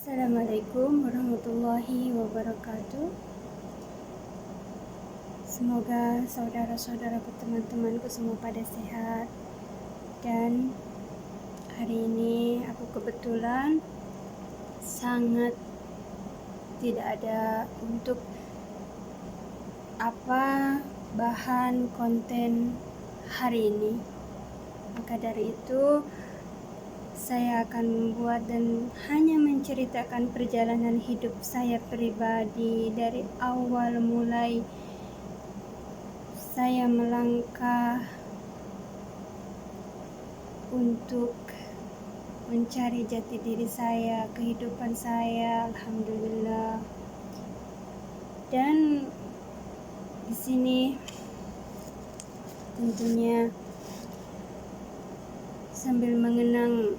Assalamualaikum warahmatullahi wabarakatuh. Semoga saudara-saudaraku, teman-temanku semua pada sehat. Dan hari ini aku kebetulan sangat tidak ada untuk bahan konten hari ini. Maka dari itu saya akan membuat dan hanya menceritakan perjalanan hidup saya pribadi dari awal mulai saya melangkah untuk mencari jati diri saya, kehidupan saya, alhamdulillah. Dan di sini tentunya sambil mengenang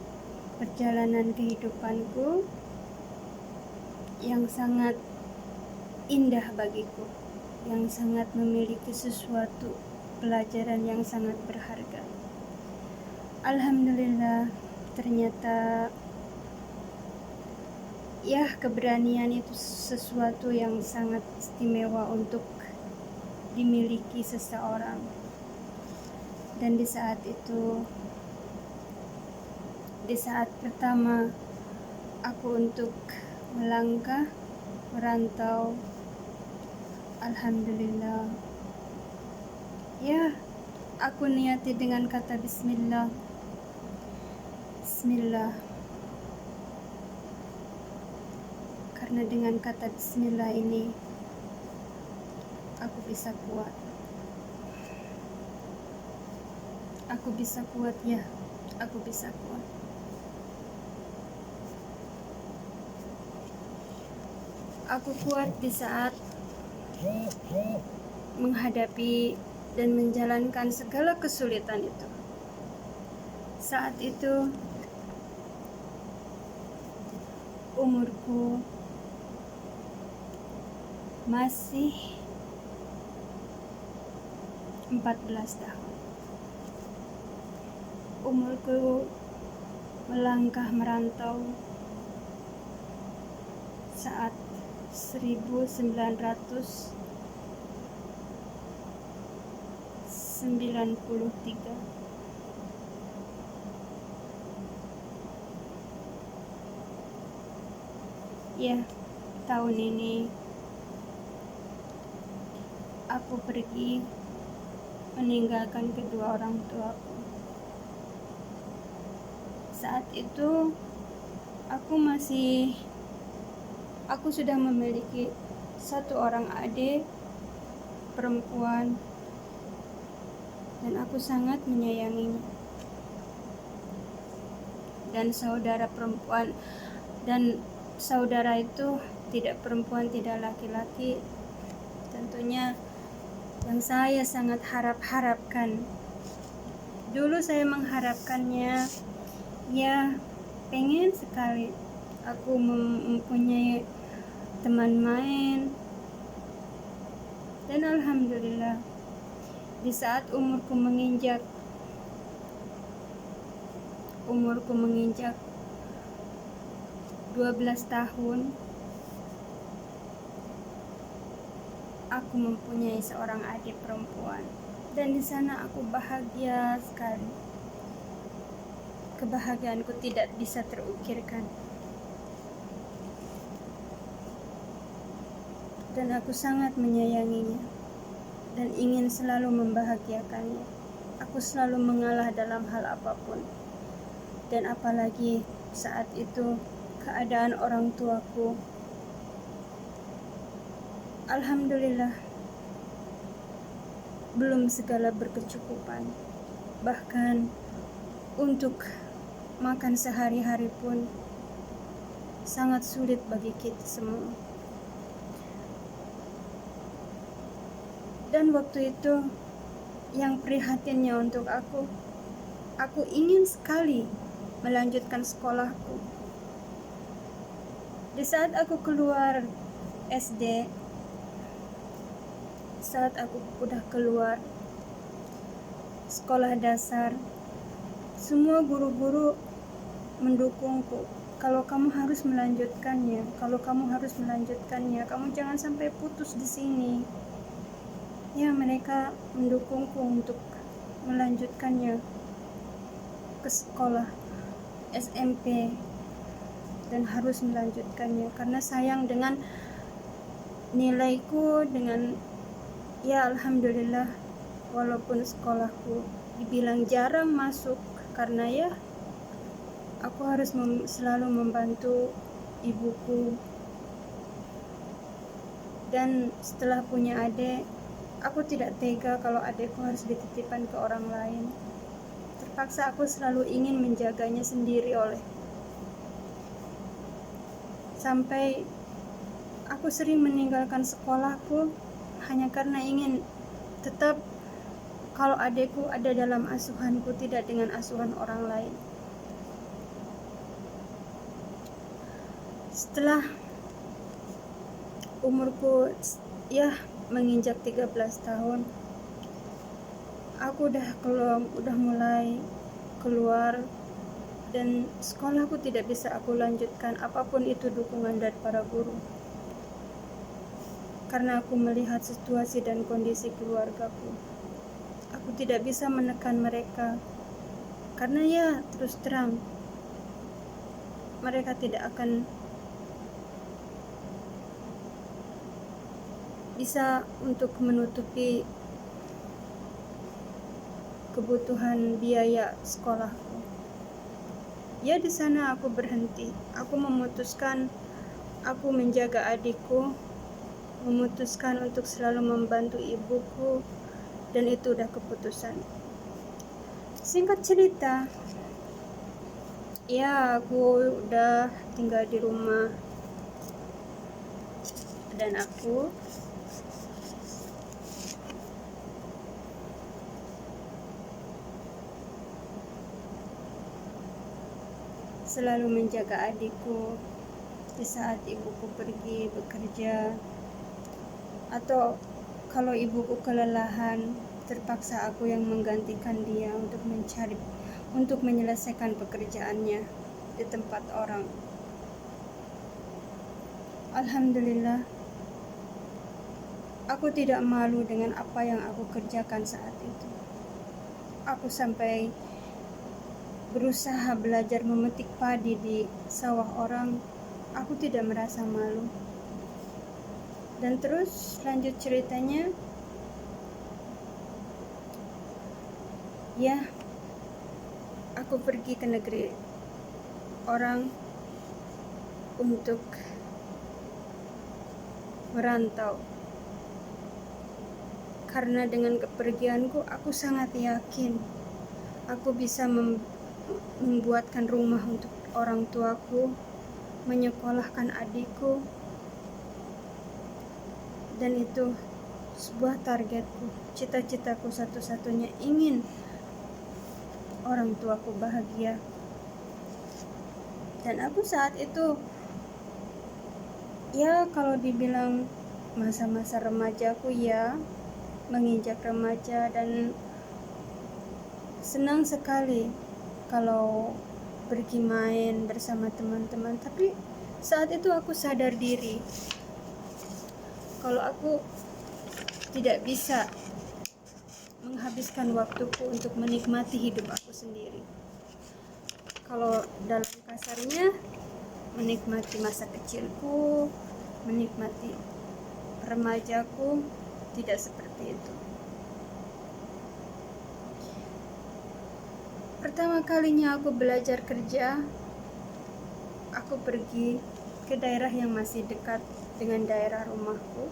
perjalanan kehidupanku yang sangat indah bagiku, yang sangat memiliki sesuatu pelajaran yang sangat berharga. Alhamdulillah, ternyata ya keberanian itu sesuatu yang sangat istimewa untuk dimiliki seseorang. Dan di saat itu, di saat pertama aku untuk melangkah merantau, alhamdulillah, ya aku niati dengan kata bismillah. Karena dengan kata bismillah ini aku bisa kuat. Aku bisa kuat, ya, aku bisa kuat. Aku kuat di saat menghadapi dan menjalankan segala kesulitan itu. Saat itu umurku masih 14 tahun. Umurku melangkah merantau saat 1993. Ya, tahun ini aku pergi meninggalkan kedua orang tuaku. Saat itu aku sudah memiliki satu orang adik perempuan dan aku sangat menyayanginya. Dan saudara perempuan, dan saudara itu tidak perempuan, tidak laki-laki, tentunya yang saya sangat harapkan. Dulu saya mengharapkannya, ya pengen sekali aku mempunyai teman main. Dan alhamdulillah, di saat umurku menginjak 12 tahun, aku mempunyai seorang adik perempuan. Dan di sana aku bahagia sekali. Kebahagiaanku tidak bisa terukirkan. Dan aku sangat menyayanginya dan ingin selalu membahagiakannya. Aku selalu mengalah dalam hal apapun. Dan apalagi saat itu keadaan orang tuaku, alhamdulillah, belum segala berkecukupan. Bahkan untuk makan sehari-hari pun sangat sulit bagi kita semua. Dan waktu itu yang prihatinnya untuk aku ingin sekali melanjutkan sekolahku. Di saat aku keluar SD, saat aku udah keluar sekolah dasar, semua guru-guru mendukungku. Kalau kamu harus melanjutkannya, kamu jangan sampai putus di sini. Ya, mereka mendukungku untuk melanjutkannya ke sekolah SMP dan harus melanjutkannya karena sayang dengan nilaiku, dengan ya alhamdulillah walaupun sekolahku dibilang jarang masuk karena ya aku harus selalu membantu ibuku, dan setelah punya adik aku tidak tega kalau adikku harus dititipkan ke orang lain. Terpaksa aku selalu ingin menjaganya sendiri sampai aku sering meninggalkan sekolahku hanya karena ingin tetap kalau adikku ada dalam asuhanku, tidak dengan asuhan orang lain. Setelah umurku ya menginjak 13 tahun, aku udah mulai keluar dan sekolahku tidak bisa aku lanjutkan apapun itu dukungan dari para guru. Karena aku melihat situasi dan kondisi keluargaku. Aku tidak bisa menekan mereka. Karena ya terus terang mereka tidak akan bisa untuk menutupi kebutuhan biaya sekolahku. Ya di sana aku berhenti. Aku memutuskan aku menjaga adikku, memutuskan untuk selalu membantu ibuku, dan itu udah keputusan. Singkat cerita, ya aku udah tinggal di rumah dan aku selalu menjaga adikku di saat ibuku pergi bekerja, atau kalau ibuku kelelahan terpaksa aku yang menggantikan dia untuk menyelesaikan pekerjaannya di tempat orang. Alhamdulillah, aku tidak malu dengan apa yang aku kerjakan saat itu. Aku sampai berusaha belajar memetik padi di sawah orang. Aku tidak merasa malu. Dan terus lanjut ceritanya, ya aku pergi ke negeri orang untuk merantau. Karena dengan kepergianku aku sangat yakin aku bisa membuatkan rumah untuk orang tuaku, menyekolahkan adikku, dan itu sebuah targetku, cita-citaku satu-satunya, ingin orang tuaku bahagia. Dan aku saat itu ya kalau dibilang masa-masa remajaku, ya menginjak remaja, dan senang sekali kalau pergi main bersama teman-teman. Tapi saat itu aku sadar diri kalau aku tidak bisa menghabiskan waktuku untuk menikmati hidup aku sendiri. Kalau dalam kasarnya, menikmati masa kecilku, menikmati remajaku, tidak seperti itu. Pertama kalinya aku belajar kerja, aku pergi ke daerah yang masih dekat dengan daerah rumahku.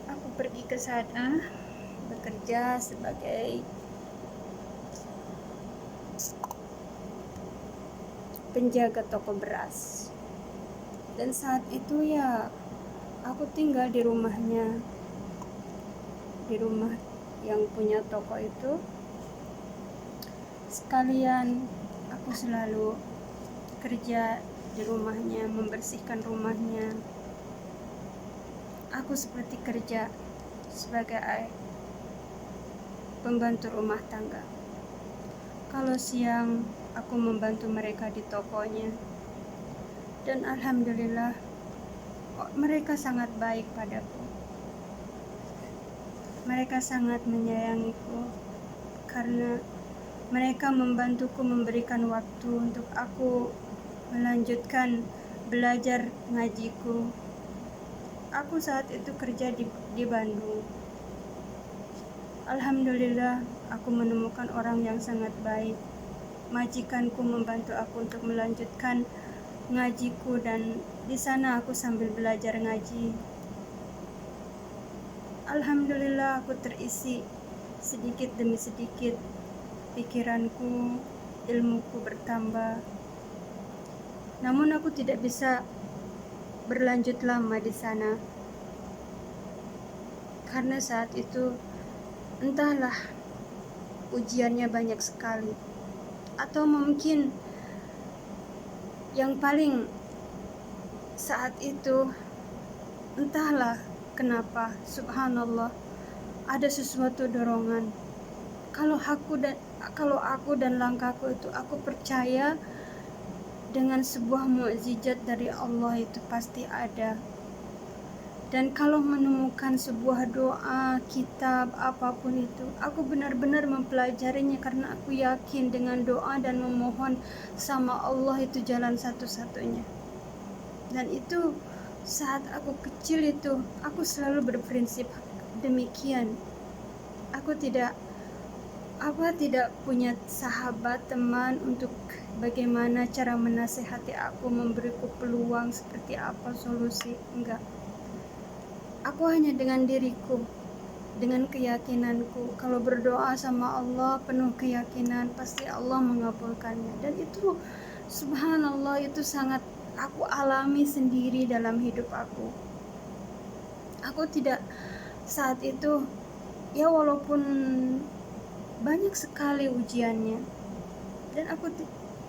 Aku pergi ke sana bekerja sebagai penjaga toko beras. Dan saat itu ya aku tinggal di rumahnya, di rumah yang punya toko itu. Sekalian aku selalu kerja di rumahnya, membersihkan rumahnya. Aku seperti kerja sebagai pembantu rumah tangga. Kalau siang aku membantu mereka di tokonya. Dan alhamdulillah mereka sangat baik padaku. Mereka sangat menyayangiku karena mereka membantuku, memberikan waktu untuk aku melanjutkan belajar ngajiku. Aku saat itu kerja di Bandung. Alhamdulillah aku menemukan orang yang sangat baik. Majikanku membantu aku untuk melanjutkan ngajiku, dan di sana aku sambil belajar ngaji. Alhamdulillah aku terisi sedikit demi sedikit, pikiranku, ilmuku bertambah. Namun aku tidak bisa berlanjut lama di sana karena saat itu entahlah ujiannya banyak sekali, atau mungkin yang paling saat itu entahlah kenapa, subhanallah, ada sesuatu dorongan. Kalau aku dan langkahku itu, aku percaya dengan sebuah mukjizat dari Allah itu pasti ada. Dan kalau menemukan sebuah doa, kitab, apapun itu, aku benar-benar mempelajarinya karena aku yakin dengan doa dan memohon sama Allah itu jalan satu-satunya. Dan itu saat aku kecil itu, aku selalu berprinsip demikian. Aku tidak punya sahabat, teman untuk bagaimana cara menasehati aku, memberiku peluang seperti apa solusi, enggak. Aku hanya dengan diriku, dengan keyakinanku. Kalau berdoa sama Allah penuh keyakinan, pasti Allah mengabulkannya. Dan itu subhanallah, itu sangat aku alami sendiri dalam hidup aku. Aku tidak saat itu, ya walaupun banyak sekali ujiannya, dan aku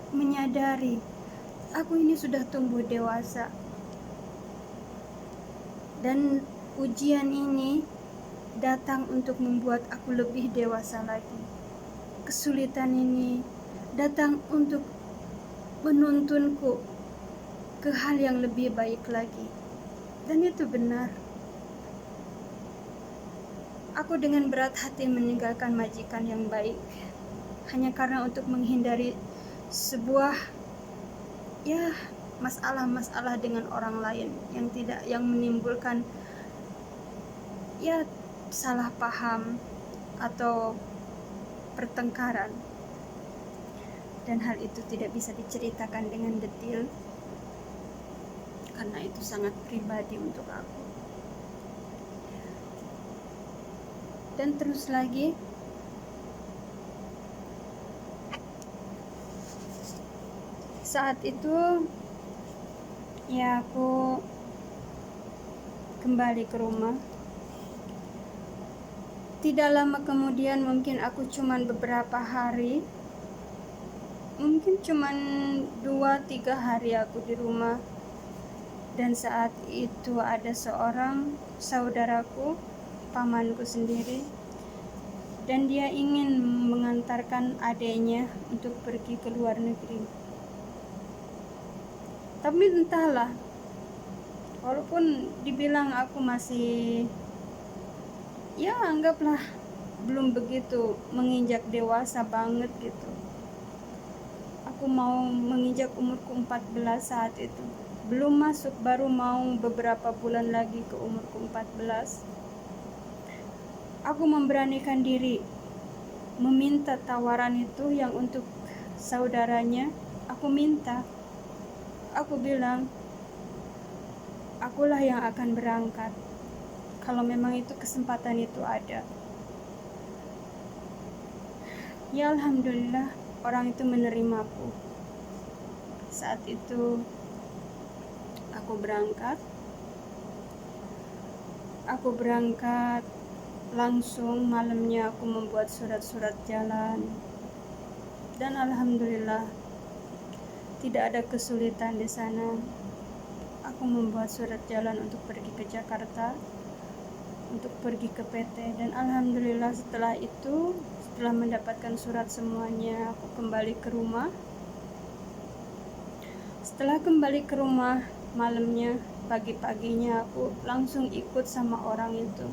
menyadari aku ini sudah tumbuh dewasa, dan ujian ini datang untuk membuat aku lebih dewasa lagi. Kesulitan ini datang untuk menuntunku ke hal yang lebih baik lagi. Dan itu benar. Aku dengan berat hati meninggalkan majikan yang baik hanya karena untuk menghindari sebuah masalah-masalah dengan orang lain yang menimbulkan salah paham atau pertengkaran. Dan hal itu tidak bisa diceritakan dengan detail karena itu sangat pribadi untuk aku. Dan terus lagi, saat itu aku kembali ke rumah. Tidak lama kemudian, mungkin aku cuman beberapa hari, mungkin cuman 2-3 hari aku di rumah. Dan saat itu ada seorang saudaraku, pamanku sendiri, dan dia ingin mengantarkan adiknya untuk pergi ke luar negeri. Tapi entahlah, walaupun dibilang aku masih anggaplah belum begitu menginjak dewasa banget gitu. Aku mau menginjak umurku 14 saat itu. Belum masuk, baru mau beberapa bulan lagi ke umurku 14. Aku memberanikan diri meminta tawaran itu yang untuk saudaranya. Aku minta. Aku bilang, akulah yang akan berangkat kalau memang itu kesempatan itu ada. Ya alhamdulillah, orang itu menerimaku. Saat itu aku berangkat langsung. Malamnya aku membuat surat-surat jalan, dan alhamdulillah tidak ada kesulitan di sana. Aku membuat surat jalan untuk pergi ke Jakarta, untuk pergi ke PT, dan alhamdulillah setelah mendapatkan surat semuanya, aku kembali ke rumah. Setelah kembali ke rumah malamnya, pagi-paginya aku langsung ikut sama orang itu.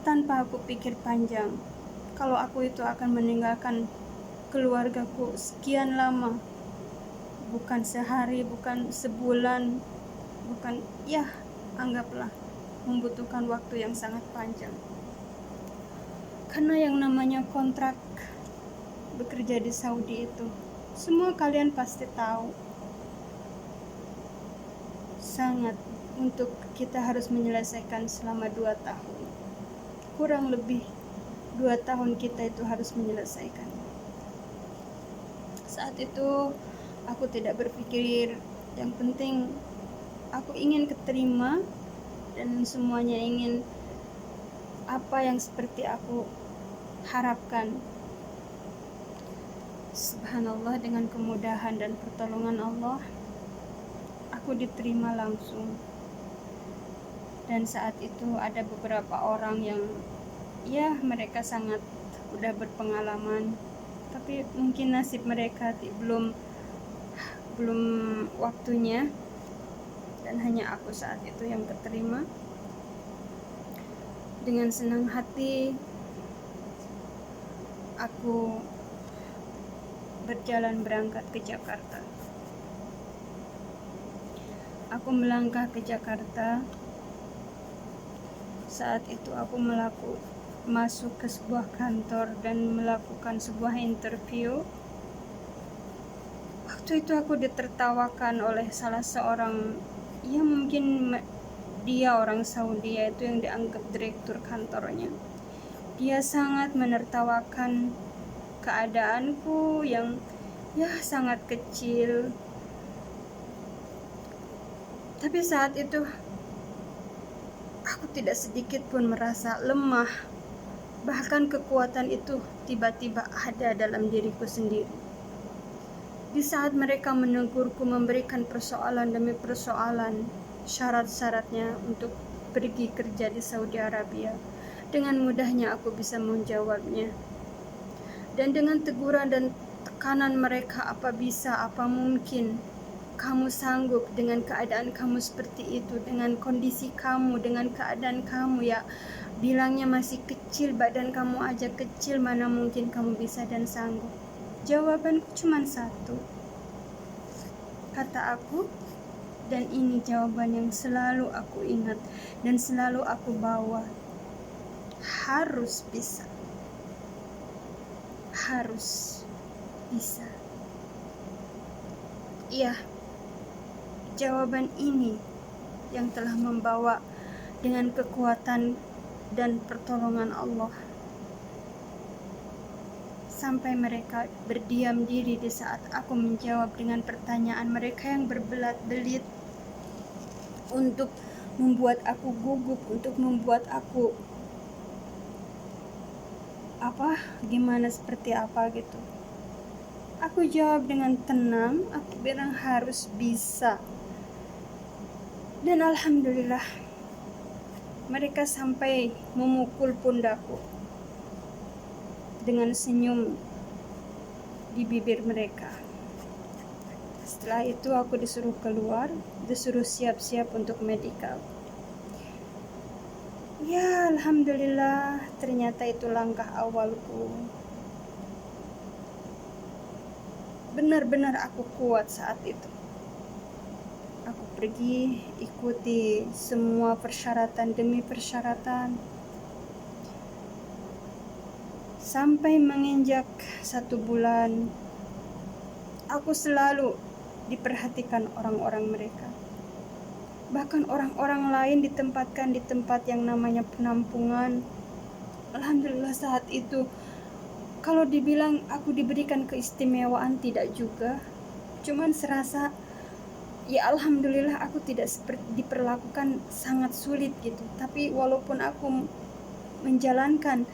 Tanpa aku pikir panjang, kalau aku itu akan meninggalkan keluargaku sekian lama, bukan sehari, bukan sebulan, bukan, ya anggaplah membutuhkan waktu yang sangat panjang. Karena yang namanya kontrak bekerja di Saudi itu, semua kalian pasti tahu, sangat untuk kita harus menyelesaikan selama 2 tahun. Kurang lebih 2 tahun kita itu harus menyelesaikan. Saat itu aku tidak berpikir, yang penting aku ingin keterima dan semuanya ingin apa yang seperti aku harapkan. Subhanallah, dengan kemudahan dan pertolongan Allah, aku diterima langsung. Dan saat itu ada beberapa orang yang ya mereka sangat udah berpengalaman, tapi mungkin nasib mereka belum waktunya, dan hanya aku saat itu yang keterima. Dengan senang hati aku berjalan berangkat ke Jakarta. Aku melangkah ke Jakarta. Saat itu aku masuk ke sebuah kantor dan melakukan sebuah interview. Waktu itu aku ditertawakan oleh salah seorang, ya mungkin dia orang Saudi, yaitu yang dianggap direktur kantornya. Dia sangat menertawakan keadaanku yang ya sangat kecil. Tapi saat itu aku tidak sedikit pun merasa lemah. Bahkan kekuatan itu tiba-tiba ada dalam diriku sendiri. Di saat mereka menegurku, memberikan persoalan demi persoalan, syarat-syaratnya untuk pergi kerja di Saudi Arabia, dengan mudahnya aku bisa menjawabnya. Dan dengan teguran dan tekanan mereka, apa bisa, apa mungkin kamu sanggup dengan keadaan kamu seperti itu, dengan kondisi kamu, dengan keadaan kamu, ya bilangnya masih kecil, badan kamu aja kecil, mana mungkin kamu bisa dan sanggup. Jawabanku cuma satu, kata aku, dan ini jawaban yang selalu aku ingat dan selalu aku bawa. Harus bisa. Harus bisa. Iya, jawaban ini yang telah membawa dengan kekuatan dan pertolongan Allah sampai mereka berdiam diri di saat aku menjawab dengan pertanyaan mereka yang berbelat-belit untuk membuat aku gugup, untuk membuat aku gimana seperti apa gitu. Aku jawab dengan tenang, aku bilang harus bisa. Dan alhamdulillah mereka sampai memukul pundakku dengan senyum di bibir mereka. Setelah itu aku disuruh keluar, disuruh siap-siap untuk medical. Ya alhamdulillah, ternyata itu langkah awalku. Benar-benar aku kuat saat itu. Aku pergi ikuti semua persyaratan demi persyaratan. Sampai menginjak 1 bulan, aku selalu diperhatikan orang-orang mereka. Bahkan orang-orang lain ditempatkan di tempat yang namanya penampungan. Alhamdulillah saat itu, kalau dibilang aku diberikan keistimewaan, tidak juga. Cuman serasa, ya alhamdulillah aku tidak diperlakukan sangat sulit gitu. Tapi walaupun aku menjalankan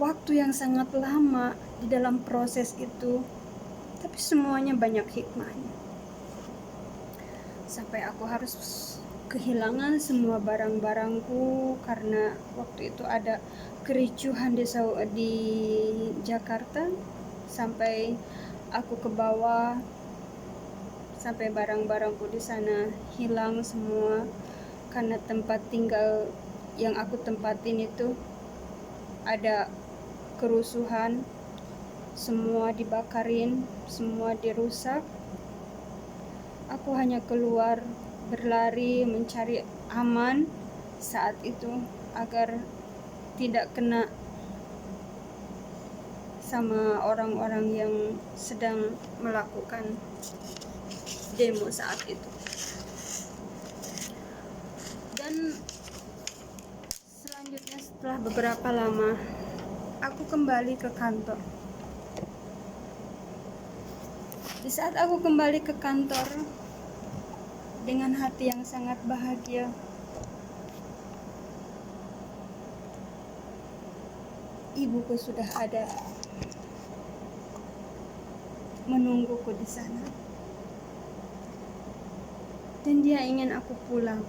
waktu yang sangat lama di dalam proses itu, tapi semuanya banyak hikmahnya. Sampai aku harus kehilangan semua barang-barangku karena waktu itu ada kericuhan di Jakarta, sampai Aku ke bawah sampai barang-barangku di sana hilang semua, karena tempat tinggal yang aku tempatin itu ada kerusuhan, semua dibakarin, semua dirusak. Aku hanya keluar berlari mencari aman saat itu agar tidak kena sama orang-orang yang sedang melakukan demo saat itu. Dan selanjutnya setelah beberapa lama aku kembali ke kantor. Di saat aku kembali ke kantor dengan hati yang sangat bahagia, ibuku sudah ada menungguku di sana. Dan dia ingin aku pulang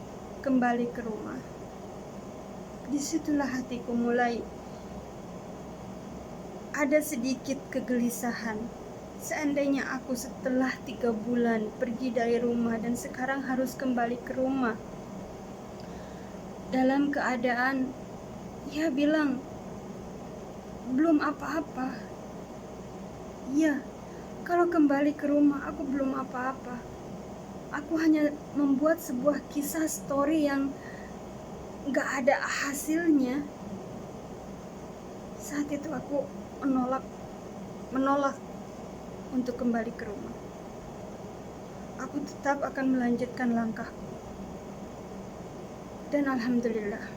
kembali ke rumah. Disitulah hatiku mulai ada sedikit kegelisahan. Seandainya aku setelah 3 bulan pergi dari rumah dan sekarang harus kembali ke rumah dalam keadaan ya bilang belum apa-apa. Ya, kalau kembali ke rumah aku belum apa-apa. Aku hanya membuat sebuah kisah story yang gak ada hasilnya. Saat itu aku menolak untuk kembali ke rumah. Aku tetap akan melanjutkan langkahku. Dan alhamdulillah,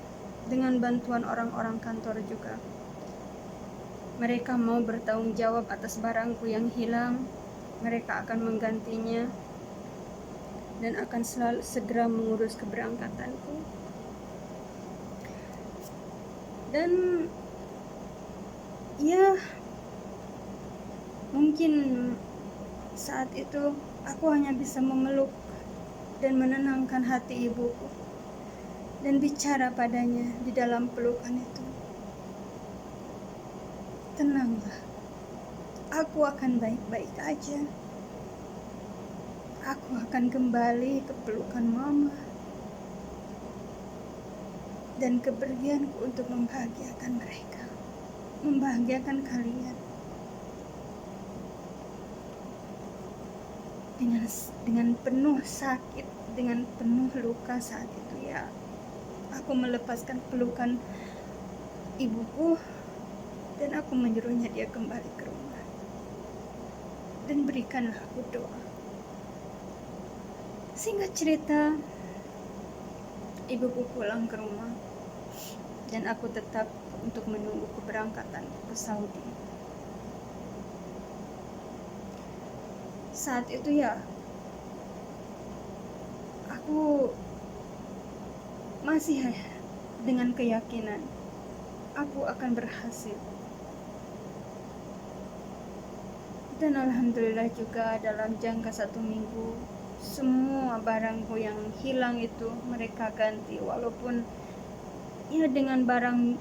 dengan bantuan orang-orang kantor juga, mereka mau bertanggung jawab atas barangku yang hilang. Mereka akan menggantinya dan akan selalu segera mengurus keberangkatanku. Dan ya, mungkin saat itu aku hanya bisa memeluk dan menenangkan hati ibuku dan bicara padanya di dalam pelukan itu. Tenanglah, aku akan baik-baik aja. Aku akan kembali ke pelukan mama dan kepergianku untuk membahagiakan mereka, membahagiakan kalian. Dengan penuh sakit, dengan penuh luka saat itu ya, aku melepaskan pelukan ibuku dan aku menyuruhnya dia kembali ke rumah. Dan berikanlah aku doa. Singkat cerita, ibuku pulang ke rumah dan aku tetap untuk menunggu keberangkatan ke Saudi. Saat itu ya, aku masih dengan keyakinan aku akan berhasil. Dan alhamdulillah juga dalam jangka 1 minggu semua barangku yang hilang itu mereka ganti, walaupun ya dengan barang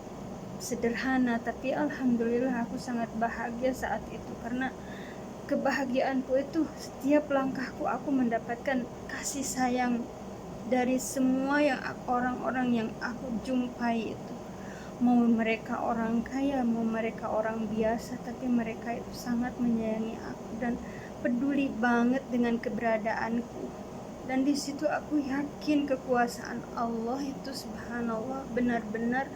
sederhana, tapi alhamdulillah aku sangat bahagia saat itu karena kebahagiaanku itu setiap langkahku aku mendapatkan kasih sayang dari semua orang-orang yang aku jumpai itu. Mau mereka orang kaya, mau mereka orang biasa, tapi mereka itu sangat menyayangi aku dan peduli banget dengan keberadaanku. Dan di situ aku yakin kekuasaan Allah itu subhanallah benar-benar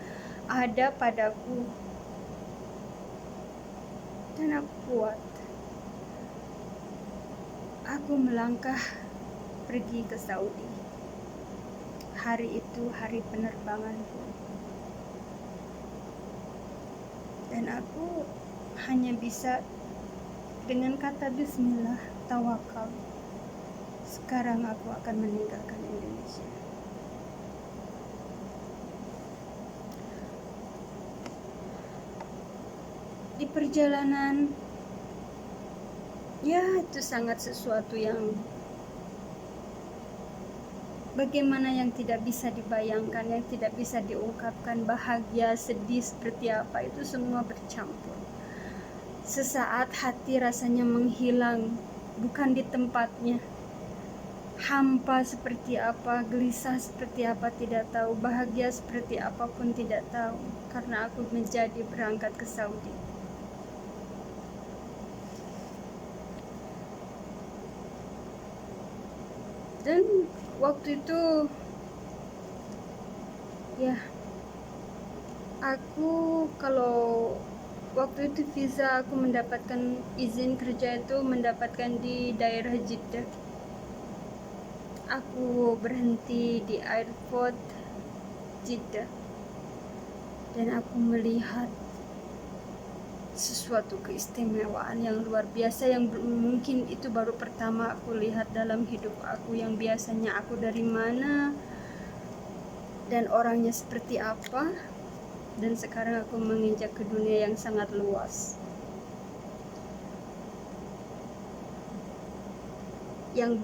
ada padaku. Dan aku kuat. Aku melangkah pergi ke Saudi. Hari itu hari penerbanganku. Dan aku hanya bisa dengan kata bismillah, tawakal. Sekarang aku akan meninggalkan Indonesia. Di perjalanan, ya itu sangat sesuatu yang bagaimana yang tidak bisa dibayangkan, yang tidak bisa diungkapkan. Bahagia, sedih, seperti apa, itu semua bercampur. Sesaat hati rasanya menghilang, bukan di tempatnya. Hampa seperti apa, gelisah seperti apa tidak tahu, bahagia seperti apapun tidak tahu, karena aku menjadi berangkat ke Saudi. Dan waktu itu ya, aku kalau waktu itu visa aku mendapatkan izin kerja itu mendapatkan di daerah Jeddah. Aku berhenti di airport Jeddah dan aku melihat sesuatu keistimewaan yang luar biasa yang mungkin itu baru pertama aku lihat dalam hidup aku, yang biasanya aku dari mana dan orangnya seperti apa. Dan sekarang aku menginjak ke dunia yang sangat luas, yang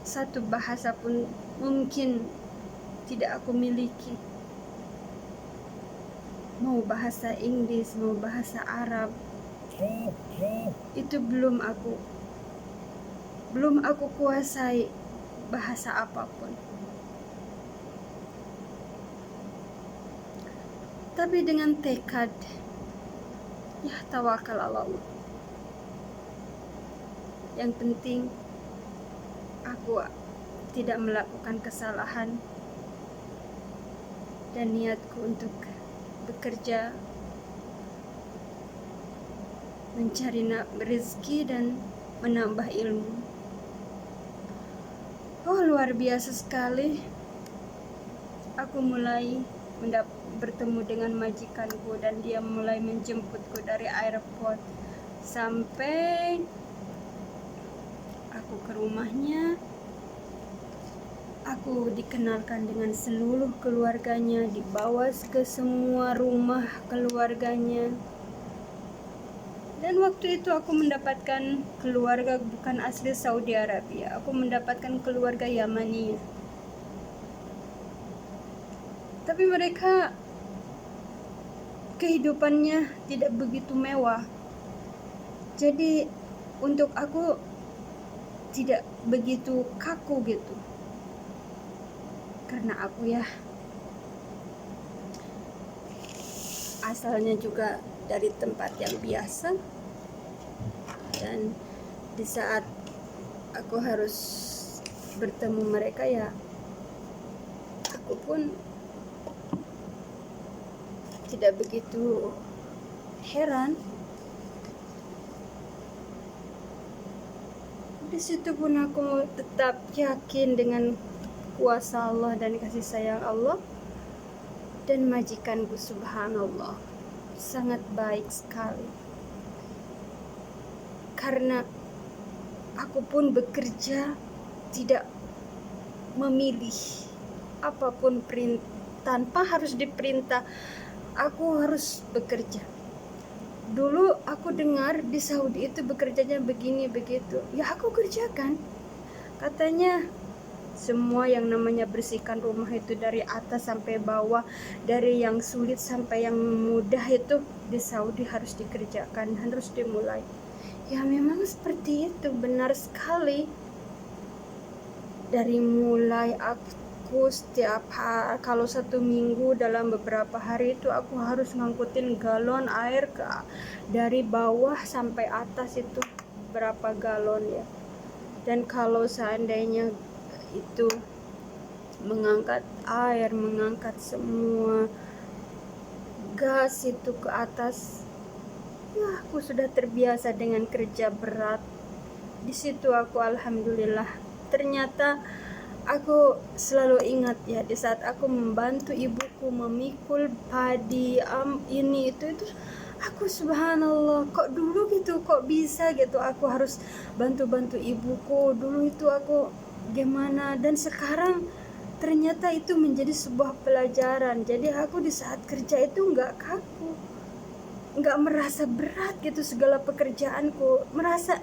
satu bahasa pun mungkin tidak aku miliki. Mau bahasa Inggris, mau bahasa Arab, itu belum aku kuasai bahasa apapun. Tapi dengan tekad, ya tawakal ala Allah. Yang penting aku tidak melakukan kesalahan, dan niatku untuk bekerja, mencari rezeki dan menambah ilmu. Oh, luar biasa sekali. Aku mulai bertemu dengan majikanku dan dia mulai menjemputku dari airport sampai aku ke rumahnya. Aku dikenalkan dengan seluruh keluarganya, dibawa ke semua rumah keluarganya. Dan waktu itu aku mendapatkan keluarga bukan asli Saudi Arabia, aku mendapatkan keluarga Yamani. Tapi mereka kehidupannya tidak begitu mewah. Jadi untuk aku tidak begitu kaku gitu. Karena aku ya asalnya juga dari tempat yang biasa, dan di saat aku harus bertemu mereka ya aku pun tidak begitu heran. Di situ pun aku tetap yakin dengan kuasa Allah dan kasih sayang Allah. Dan majikanku subhanallah sangat baik sekali. Karena aku pun bekerja tidak memilih apapun, tanpa harus diperintah. Aku harus bekerja. Dulu aku dengar di Saudi itu bekerjanya begini begitu. Ya aku kerjakan. Katanya semua yang namanya bersihkan rumah itu dari atas sampai bawah, dari yang sulit sampai yang mudah itu di Saudi harus dikerjakan, harus dimulai. Ya memang seperti itu, benar sekali. Dari mulai aku setiap hari, kalau satu minggu dalam beberapa hari itu aku harus ngangkutin galon air dari bawah sampai atas itu berapa galon ya. Dan kalau seandainya itu mengangkat air, mengangkat semua gas itu ke atas, ya aku sudah terbiasa dengan kerja berat. Di situ aku alhamdulillah, ternyata aku selalu ingat ya, di saat aku membantu ibuku memikul padi ini itu aku subhanallah, kok dulu gitu, kok bisa gitu aku harus bantu ibuku. Dulu itu aku gimana, dan sekarang ternyata itu menjadi sebuah pelajaran. Jadi aku di saat kerja itu nggak kaku, nggak merasa berat gitu, segala pekerjaanku merasa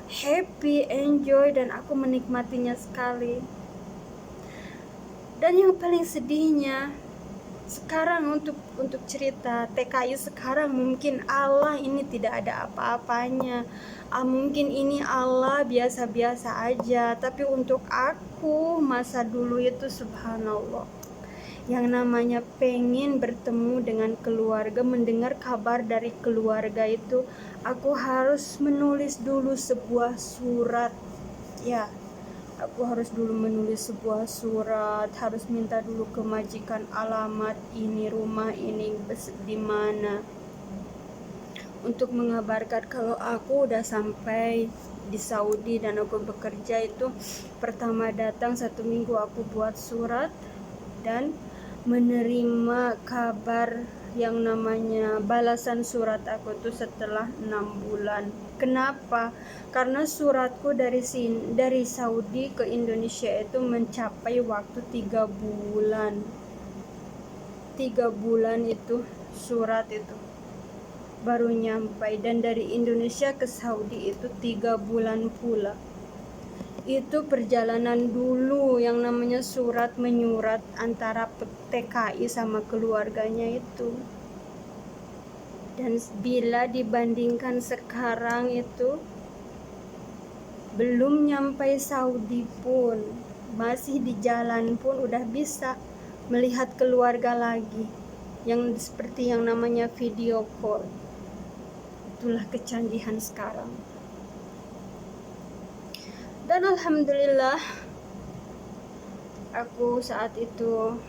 happy, enjoy, dan aku menikmatinya sekali. Dan yang paling sedihnya, sekarang untuk cerita TKI sekarang, mungkin Allah ini tidak ada apa-apanya, mungkin ini Allah biasa-biasa aja, tapi untuk aku masa dulu itu subhanallah, yang namanya pengen bertemu dengan keluarga, mendengar kabar dari keluarga itu, aku harus menulis dulu sebuah surat. Ya, aku harus dulu menulis sebuah surat, harus minta dulu ke majikan alamat ini, rumah ini di mana, untuk mengabarkan kalau aku udah sampai di Saudi dan aku bekerja. Itu pertama datang 1 minggu aku buat surat dan menerima kabar yang namanya balasan surat aku tuh setelah 6 bulan. Kenapa? Karena suratku dari Saudi ke Indonesia itu mencapai waktu 3 bulan. 3 bulan itu surat itu baru nyampai, dan dari Indonesia ke Saudi itu 3 bulan pula. Itu perjalanan dulu yang namanya surat menyurat antara TKI sama keluarganya itu. Dan bila dibandingkan sekarang itu, belum nyampe Saudi pun, masih di jalan pun udah bisa melihat keluarga lagi, yang seperti yang namanya video call. Itulah kecanggihan sekarang. Dan alhamdulillah, aku saat itu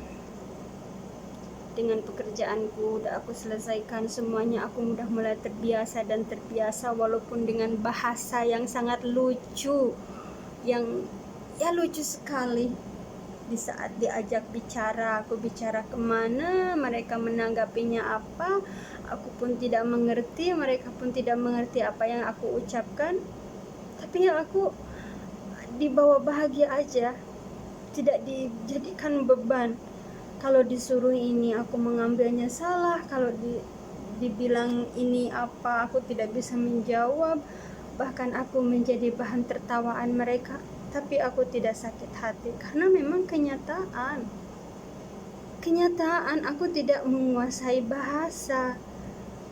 dengan pekerjaanku udah aku selesaikan semuanya, aku udah mulai terbiasa walaupun dengan bahasa yang sangat lucu, yang ya lucu sekali. Di saat diajak bicara, aku bicara kemana, mereka menanggapinya apa, aku pun tidak mengerti, mereka pun tidak mengerti apa yang aku ucapkan, tapi yang aku dibawa bahagia aja, tidak dijadikan beban. Kalau disuruh ini aku mengambilnya salah, kalau dibilang ini apa aku tidak bisa menjawab, bahkan aku menjadi bahan tertawaan mereka, tapi aku tidak sakit hati karena memang kenyataan aku tidak menguasai bahasa.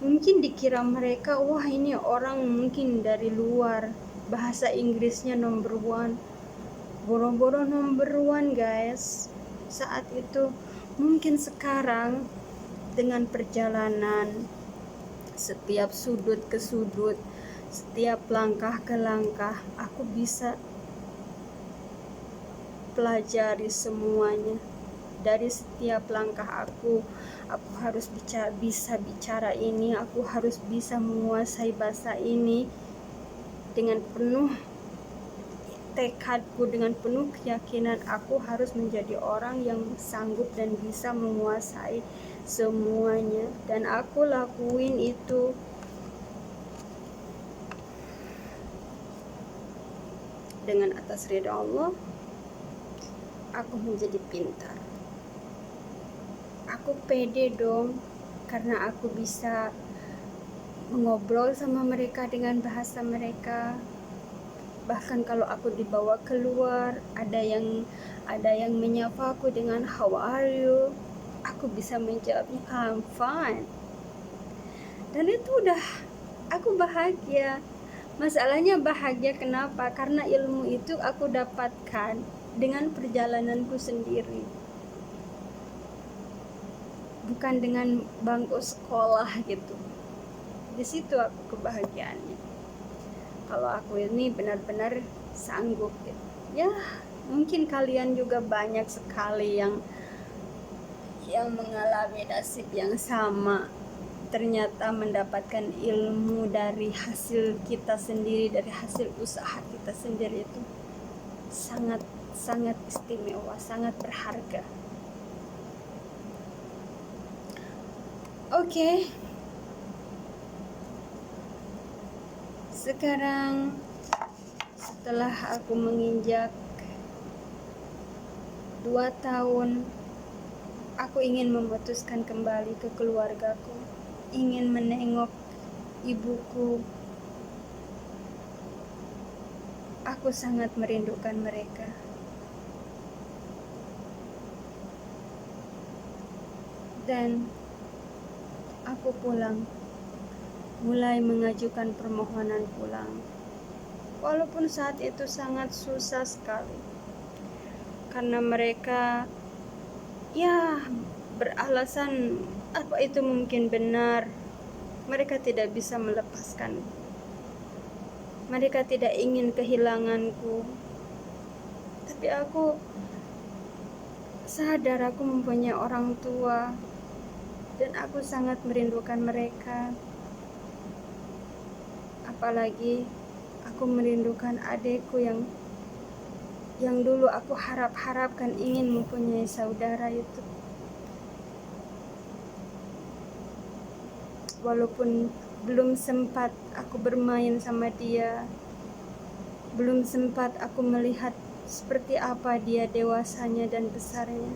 Mungkin dikira mereka, wah ini orang mungkin dari luar, bahasa Inggrisnya number one, boro-boro number one guys saat itu. Mungkin sekarang dengan perjalanan, setiap sudut ke sudut, setiap langkah ke langkah, aku bisa pelajari semuanya. Dari setiap langkah aku harus bisa bicara ini, aku harus bisa menguasai bahasa ini. Dengan penuh tekadku, dengan penuh keyakinan, aku harus menjadi orang yang sanggup dan bisa menguasai semuanya. Dan aku lakuin itu. Dengan atas ridha Allah, aku menjadi pintar. Aku pede dong, karena aku bisa mengobrol sama mereka dengan bahasa mereka. Bahkan kalau aku dibawa keluar, ada yang menyapa aku dengan how are you, aku bisa menjawabnya I'm fine. Dan itu udah aku bahagia. Masalahnya bahagia kenapa? Karena ilmu itu aku dapatkan dengan perjalananku sendiri, bukan dengan bangku sekolah gitu. Di situ aku kebahagiaannya. Kalau aku ini benar-benar sanggup gitu. Ya, mungkin kalian juga banyak sekali yang mengalami nasib yang sama. Ternyata mendapatkan ilmu dari hasil kita sendiri, dari hasil usaha kita sendiri, itu sangat istimewa, sangat berharga. Oke. Sekarang setelah aku menginjak 2 tahun, aku ingin memutuskan kembali ke keluargaku, ingin menengok ibuku. Aku sangat merindukan mereka. Dan aku pulang, mulai mengajukan permohonan pulang. Walaupun saat itu sangat susah sekali, karena mereka beralasan apa itu mungkin benar. Mereka tidak bisa melepaskan. Mereka tidak ingin kehilanganku. Tapi aku sadar aku mempunyai orang tua dan aku sangat merindukan mereka. Apalagi aku merindukan adikku yang dulu aku harap-harapkan ingin mempunyai saudara itu. Walaupun belum sempat aku bermain sama dia, belum sempat aku melihat seperti apa dia dewasanya dan besarnya.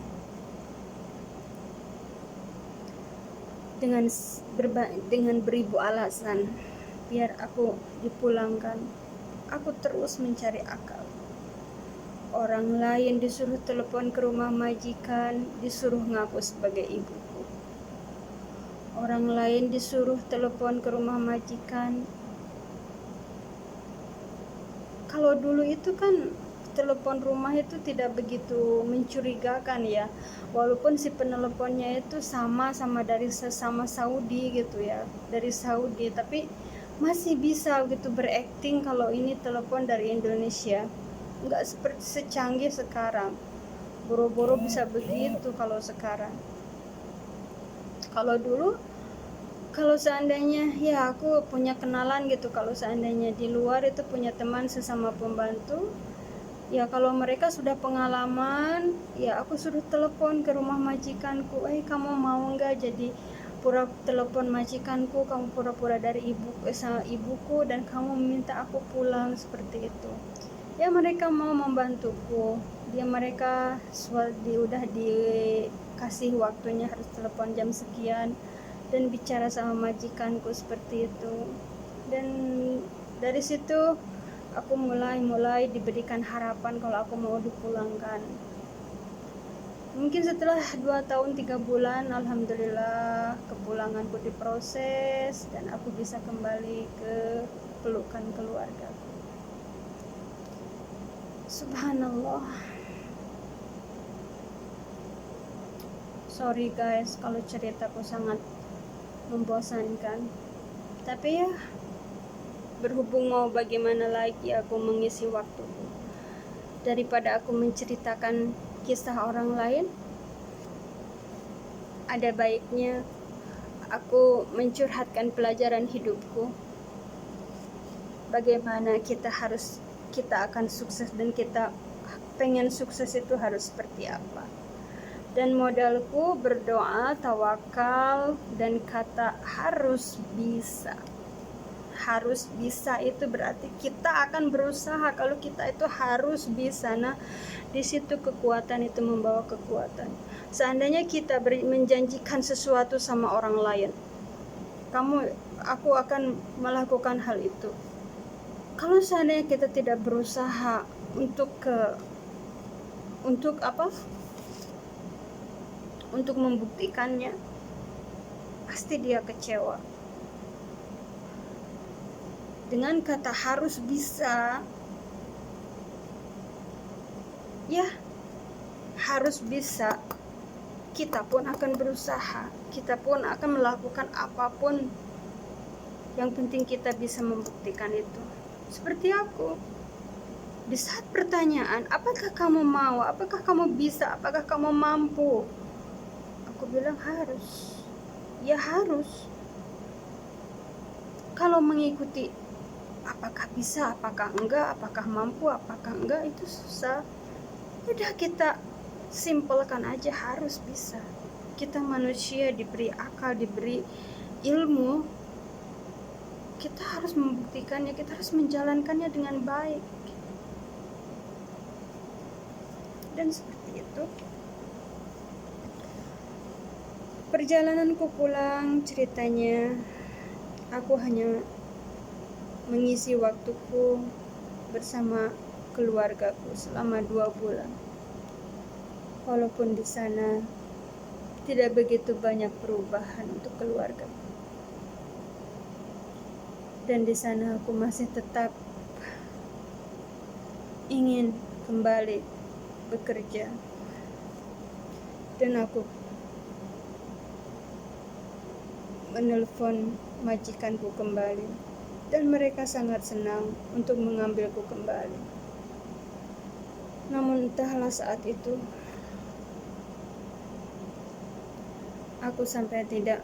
Dengan beribu alasan biar aku dipulangkan, aku terus mencari akal. Orang lain disuruh telepon ke rumah majikan, disuruh ngaku sebagai ibuku. Orang lain disuruh telepon ke rumah majikan. Kalau dulu itu kan telepon rumah itu tidak begitu mencurigakan ya, walaupun si peneleponnya itu sama dari sesama Saudi gitu ya, dari Saudi, tapi masih bisa gitu berakting kalau ini telepon dari Indonesia. Nggak seperti secanggih sekarang, boro-boro bisa begitu kalau sekarang. Kalau dulu, kalau seandainya ya aku punya kenalan gitu, kalau seandainya di luar itu punya teman sesama pembantu, ya kalau mereka sudah pengalaman, ya aku suruh telepon ke rumah majikanku, kamu mau nggak jadi telepon majikanku, kamu pura-pura dari ibuku dan kamu minta aku pulang, seperti itu. Ya mereka mau membantuku. Mereka udah dikasih waktunya harus telepon jam sekian dan bicara sama majikanku seperti itu. Dan dari situ aku mulai diberikan harapan kalau aku mau dipulangkan. Mungkin setelah 2 tahun 3 bulan, alhamdulillah kepulanganku diproses dan aku bisa kembali ke pelukan keluarga. Subhanallah. Sorry guys kalau ceritaku sangat membosankan, tapi ya berhubung mau bagaimana lagi aku mengisi waktuku. Daripada aku menceritakan kisah orang lain, ada baiknya aku mencurhatkan pelajaran hidupku. Bagaimana kita akan sukses dan kita pengen sukses itu harus seperti apa. Dan modalku berdoa, tawakal, dan kata harus bisa. Harus bisa itu berarti kita akan berusaha. Kalau kita itu harus bisa, nah di situ kekuatan itu membawa kekuatan. Seandainya kita menjanjikan sesuatu sama orang lain, aku akan melakukan hal itu. Kalau seandainya kita tidak berusaha untuk membuktikannya, pasti dia kecewa. Dengan kata harus bisa, ya harus bisa, kita pun akan berusaha, kita pun akan melakukan apapun. Yang penting kita bisa membuktikan itu. Seperti aku, di saat pertanyaan, apakah kamu mau, apakah kamu bisa, apakah kamu mampu, aku bilang harus. Ya harus. Kalau mengikuti apakah bisa, apakah enggak, apakah mampu, apakah enggak, itu susah. Udah kita simpelkan aja, harus bisa. Kita manusia diberi akal, diberi ilmu, kita harus membuktikannya, kita harus menjalankannya dengan baik. Dan seperti itu perjalananku pulang. Ceritanya aku hanya mengisi waktuku bersama keluargaku selama 2 bulan. Walaupun di sana tidak begitu banyak perubahan untuk keluarga. Dan di sana aku masih tetap ingin kembali bekerja. Dan aku menelpon majikanku kembali. Dan mereka sangat senang untuk mengambilku kembali. Namun entahlah saat itu aku sampai tidak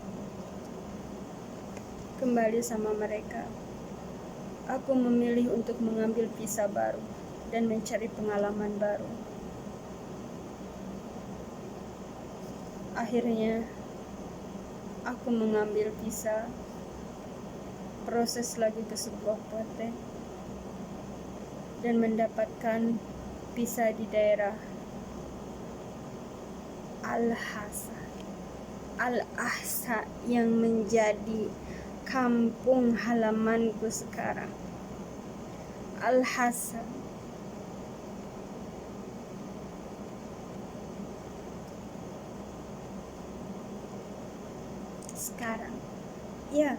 kembali sama mereka. Aku memilih untuk mengambil visa baru dan mencari pengalaman baru. Akhirnya aku mengambil visa, proses lagi ke sebuah PT dan mendapatkan visa di daerah Al-Ahsa yang menjadi kampung halamanku sekarang. Al-Ahsa. Sekarang, ya,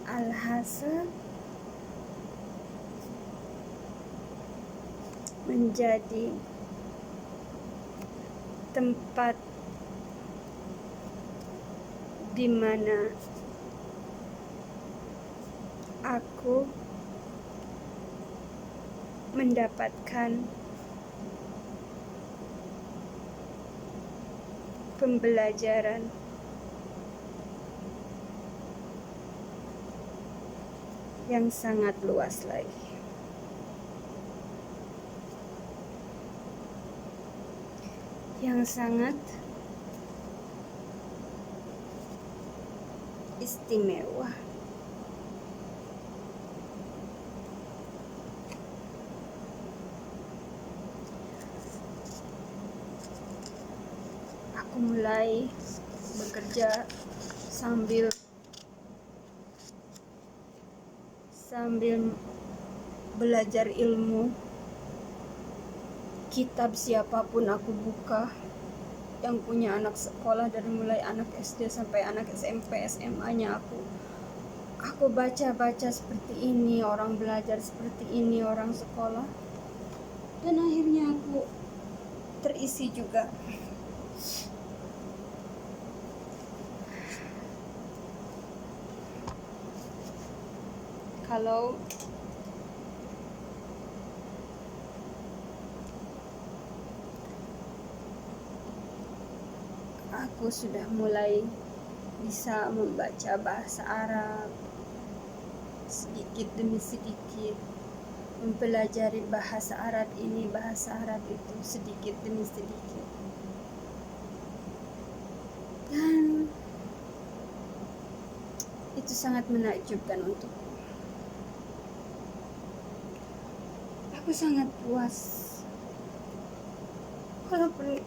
Al-Ahsa menjadi tempat di mana aku mendapatkan pembelajaran yang sangat luas lagi. Yang sangat istimewa. Aku mulai bekerja sambil belajar ilmu. Kitab siapapun aku buka, yang punya anak sekolah dari mulai anak SD sampai anak SMP, SMA-nya aku baca seperti ini, orang belajar seperti ini, orang sekolah. Dan akhirnya aku terisi juga. Kalau aku sudah mulai bisa membaca bahasa Arab sedikit demi sedikit, mempelajari bahasa Arab ini, bahasa Arab itu sedikit demi sedikit. Dan itu sangat menakjubkan untukku. Aku sangat puas. Walaupun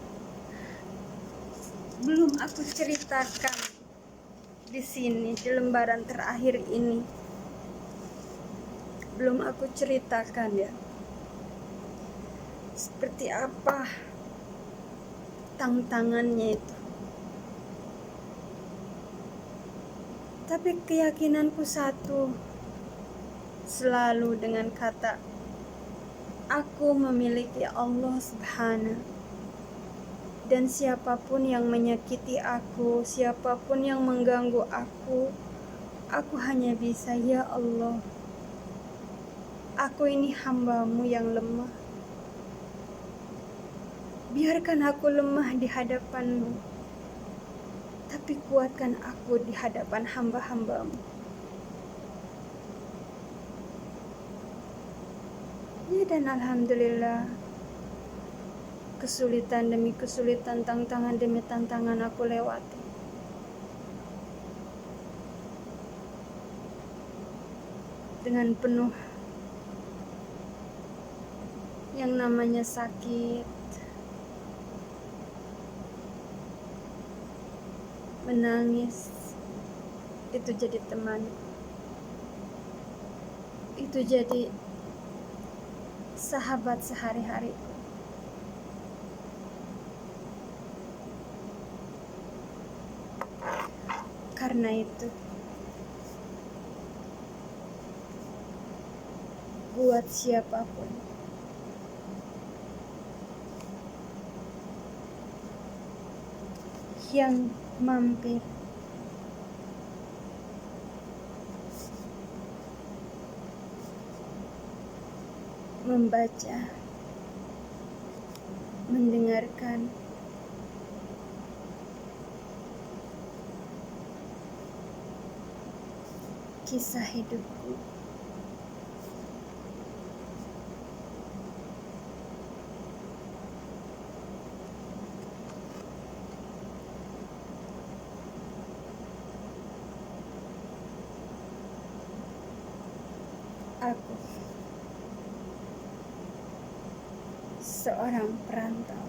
belum aku ceritakan di sini, di lembaran terakhir ini, belum aku ceritakan ya seperti apa tantangannya itu. Tapi keyakinanku satu, selalu dengan kata aku memiliki Allah Subhanahu. Dan siapapun yang menyakiti aku, siapapun yang mengganggu aku hanya bisa, ya Allah, aku ini hamba-Mu yang lemah. Biarkan aku lemah di hadapan-Mu, tapi kuatkan aku di hadapan hamba-hamba-Mu. Ya, dan alhamdulillah, kesulitan demi kesulitan, tantangan demi tantangan aku lewati. Dengan penuh yang namanya sakit, menangis, itu jadi teman. Itu jadi sahabat sehari-hariku. Karena itu, buat siapapun yang mampir membaca, mendengarkan kisah hidupku, aku seorang perantau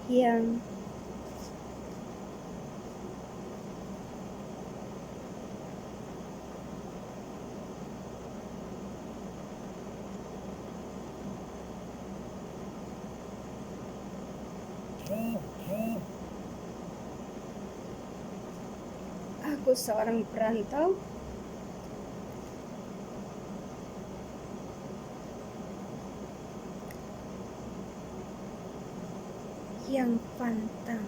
yang yang pantang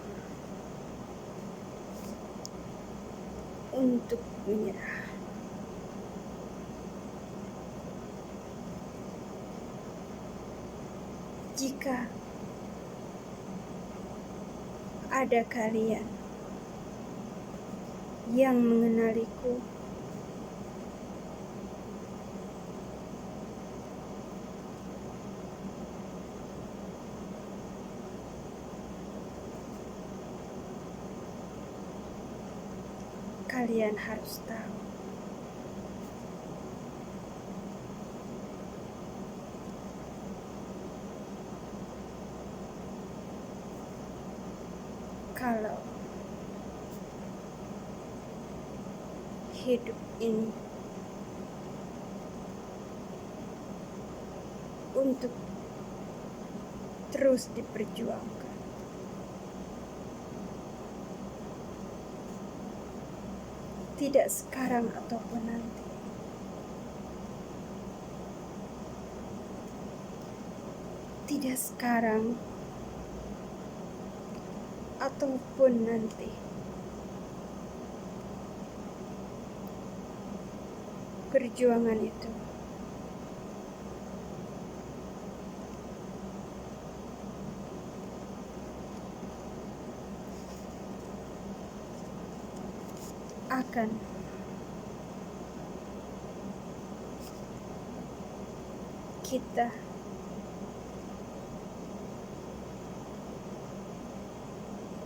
untuk menyerah. Jika ada kalian yang mengenaliku, kalian harus tahu kalau hidup ini untuk terus diperjuangkan. Tidak sekarang ataupun nanti. Tidak sekarang ataupun nanti. Perjuangan itu akan kita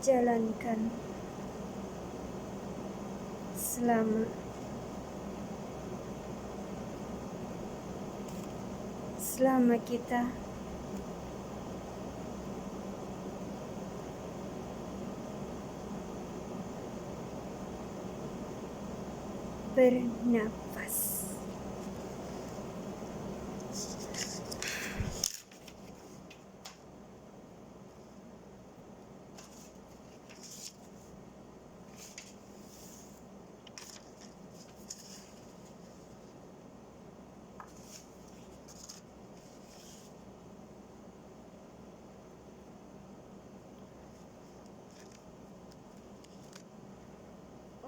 jalankan selama kita bernafas.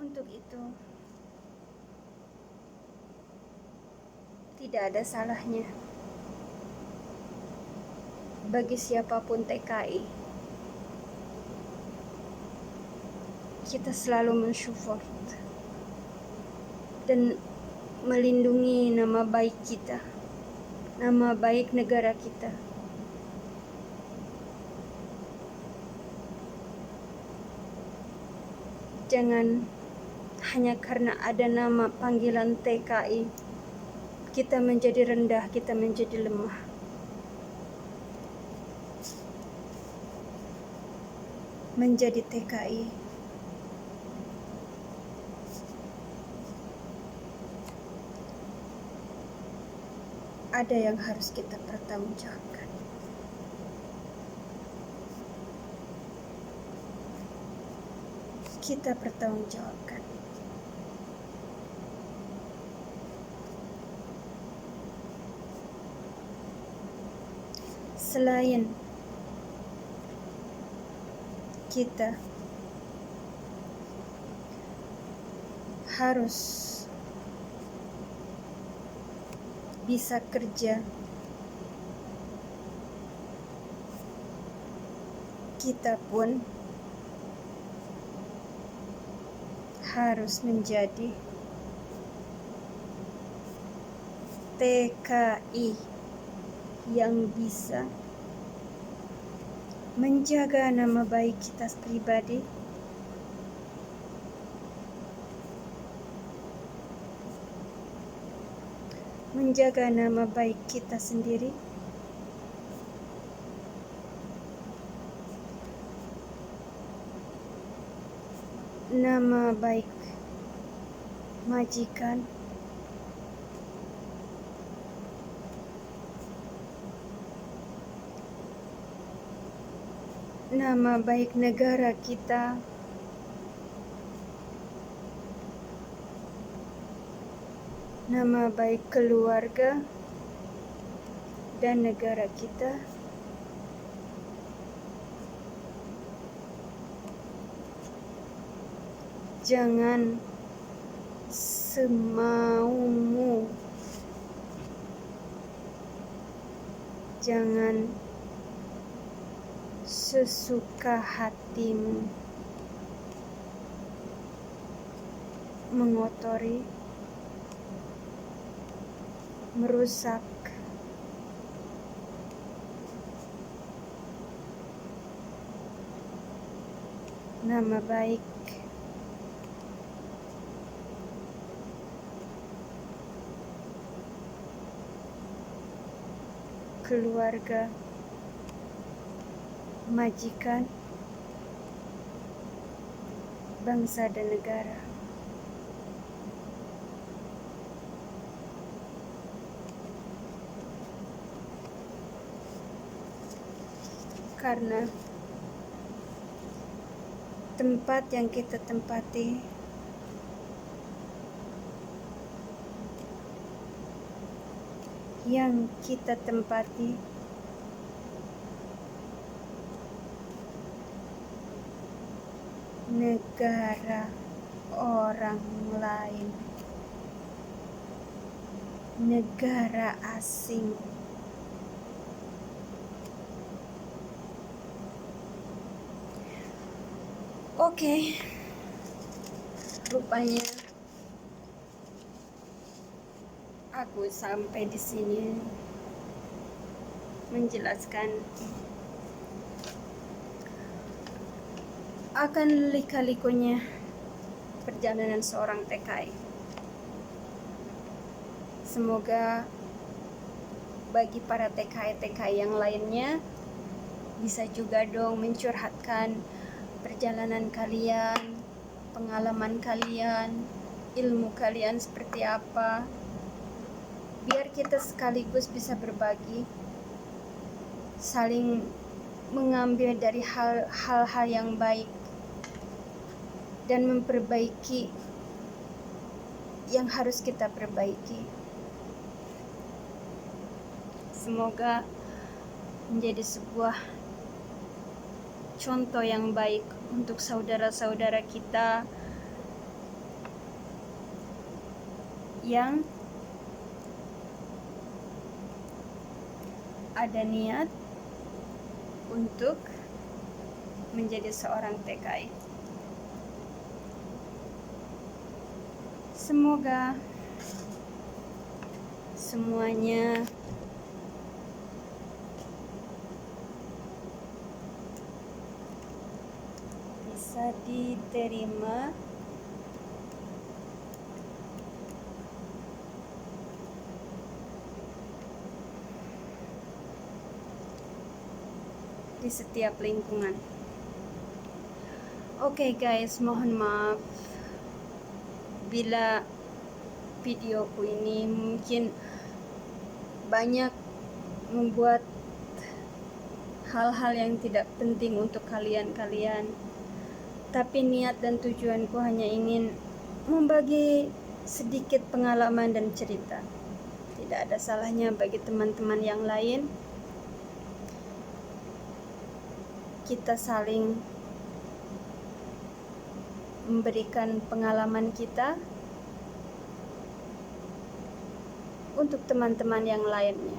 Untuk itu, tidak ada salahnya bagi siapapun TKI kita selalu mensupport dan melindungi nama baik kita, nama baik negara kita. Jangan hanya karena ada nama panggilan TKI kita menjadi rendah, kita menjadi lemah. Menjadi TKI ada yang harus kita pertanggungjawabkan. kita pertanggungjawabkan. Selain kita harus bisa kerja, kita pun harus menjadi TKI yang bisa menjaga nama baik kita pribadi, menjaga nama baik kita sendiri, nama baik majikan, nama baik negara kita, nama baik keluarga dan negara kita, jangan semaumu, jangan sesuka hatimu mengotori, merusak nama baik keluarga, majikan, bangsa dan negara. Karena tempat yang kita tempati negara orang lain, negara asing. Oke, rupanya aku sampai di sini menjelaskan akan lika-likunya perjalanan seorang TKI. Semoga bagi para TKI-TKI yang lainnya bisa juga dong mencurhatkan perjalanan kalian, pengalaman kalian, ilmu kalian seperti apa, biar kita sekaligus bisa berbagi, saling mengambil dari hal-hal yang baik dan memperbaiki yang harus kita perbaiki. Semoga menjadi sebuah contoh yang baik untuk saudara-saudara kita yang ada niat untuk menjadi seorang TKI. Semoga semuanya bisa diterima di setiap lingkungan. Oke guys, mohon maaf bila videoku ini mungkin banyak membuat hal-hal yang tidak penting untuk kalian-kalian. Tapi niat dan tujuanku hanya ingin membagi sedikit pengalaman dan cerita. Tidak ada salahnya bagi teman-teman yang lain kita saling memberikan pengalaman kita untuk teman-teman yang lainnya.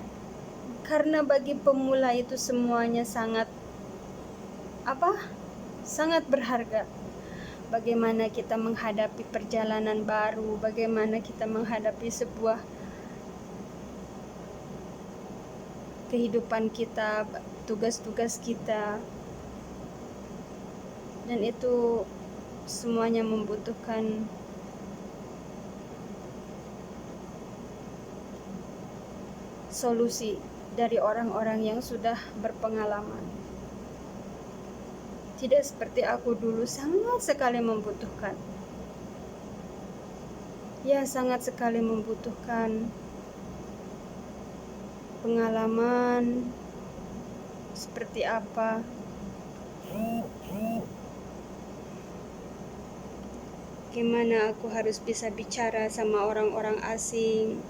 Karena bagi pemula itu semuanya sangat berharga. Bagaimana kita menghadapi perjalanan baru, bagaimana kita menghadapi sebuah kehidupan kita, tugas-tugas kita. Dan itu semuanya membutuhkan solusi dari orang-orang yang sudah berpengalaman. Tidak seperti aku dulu sangat sekali membutuhkan. Ya, sangat sekali membutuhkan pengalaman seperti apa. Gimana aku harus bisa bicara sama orang-orang asing.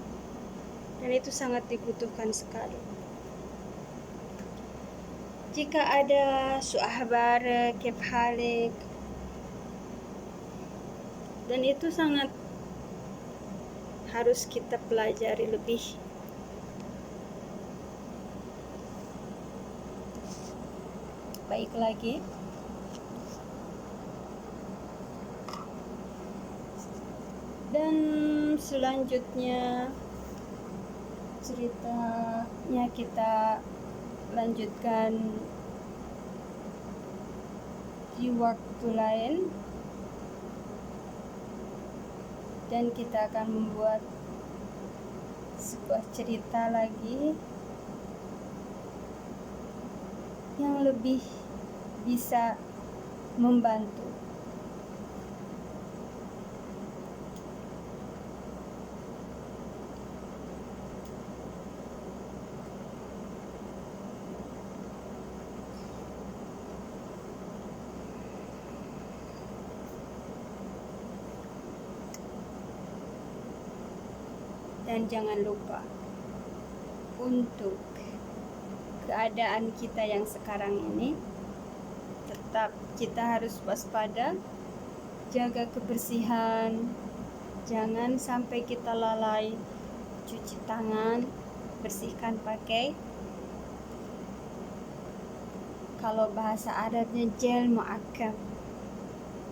Dan itu sangat dibutuhkan sekali. Jika ada su'ahbar, kif halik, dan itu sangat harus kita pelajari lebih. Baik lagi. Dan selanjutnya ceritanya kita lanjutkan di waktu lain, dan kita akan membuat sebuah cerita lagi yang lebih bisa membantu. Dan jangan lupa untuk keadaan kita yang sekarang ini, tetap kita harus waspada, jaga kebersihan, jangan sampai kita lalai, cuci tangan, bersihkan pakai. Kalau bahasa Arabnya gel mu'akkam,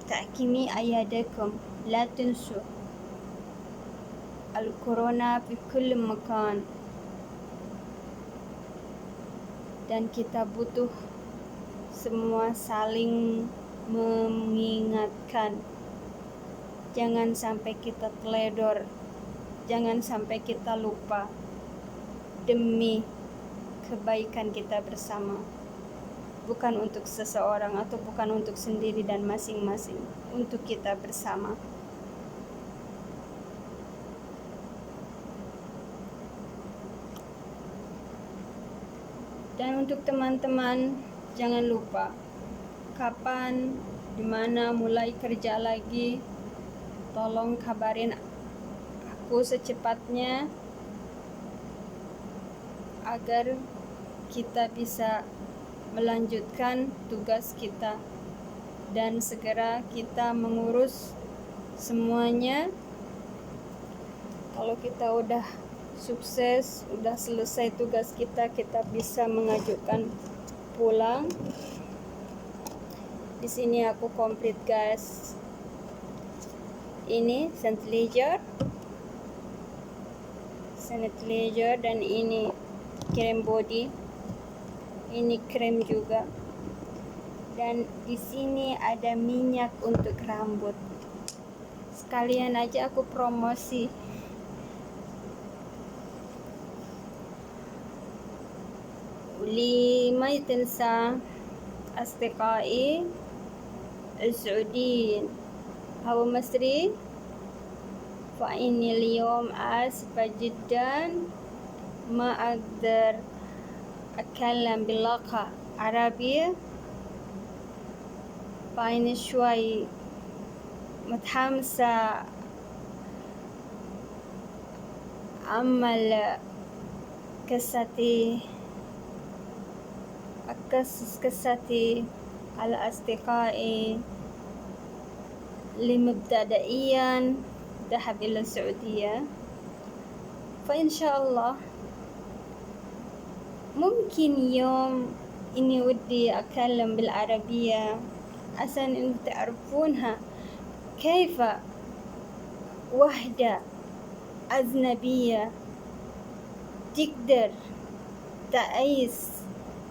ta'kimi ayadakum, la tunsu al-corona fi kulli makan. Dan kita butuh semua saling mengingatkan. Jangan sampai kita teledor, jangan sampai kita lupa, demi kebaikan kita bersama. Bukan untuk seseorang atau bukan untuk sendiri dan masing-masing, untuk kita bersama. Dan untuk teman-teman, jangan lupa kapan, dimana mulai kerja lagi, tolong kabarin aku secepatnya agar kita bisa melanjutkan tugas kita dan segera kita mengurus semuanya. Kalau kita udah sukses, udah selesai tugas kita, kita bisa mengajukan pulang. Di sini aku komplit, guys. Ini sanitizer dan ini krem body. Ini krem juga. Dan di sini ada minyak untuk rambut. Sekalian aja aku promosi. لما تنسى أصدقائي السعوديين أو مصري، فإني اليوم آسفة جدا ما أقدر أتكلم باللغة العربية، فأنا شوي متحمسة أعمل أقصص قصتي على أصدقائي لمبتدئيا ذهب إلى السعودية. فإن شاء الله ممكن يوم إني ودي أتكلم بالعربية عشان إنتم تعرفونها كيف وحدة أجنبية تقدر تعيش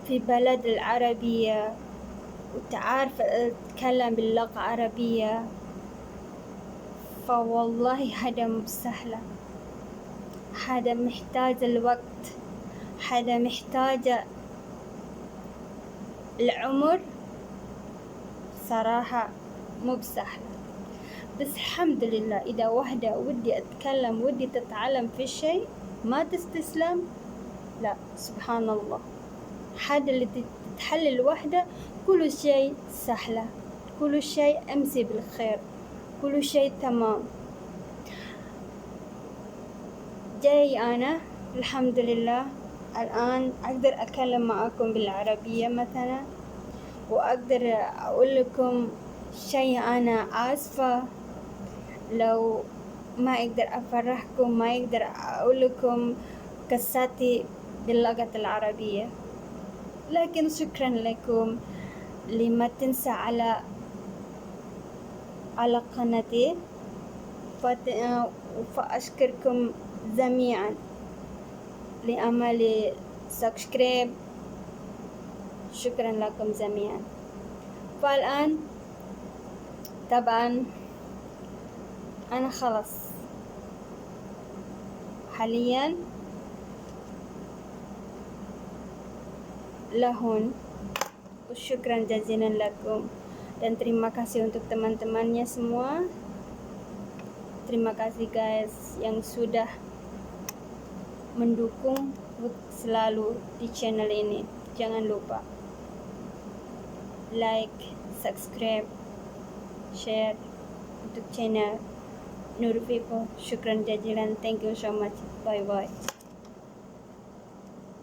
في بلد العربية وتعرف تتكلم باللغة العربية. فوالله هذا مو سهلة، هذا محتاج الوقت، هذا محتاج العمر، صراحة مو بسهلة. بس الحمد لله إذا وحدة ودي أتكلم ودي تتعلم في شيء ما تستسلم، لا سبحان الله، هذا اللي تتحل الوحدة كل شيء سهلة، كل شيء أمسي بالخير، كل شيء تمام. جاي أنا الحمد لله الآن أقدر أتكلم معكم بالعربية مثلا، وأقدر أقول لكم شيء. أنا آسفة لو ما أقدر أفرحكم، ما أقدر أقول لكم قصتي باللغة العربية، لكن شكرا لكم. لما تنسى على قناتي، فأشكركم جميعا لعمل سبسكرايب. شكرا لكم جميعا. فالآن طبعا أنا خلص حاليا lahun. Syukran jazilan lakum, dan terima kasih untuk teman-temannya semua. Terima kasih guys yang sudah mendukung selalu di channel ini. Jangan lupa like, subscribe, share untuk channel Nur People. Syukran jazilan. Thank you so much. Bye bye.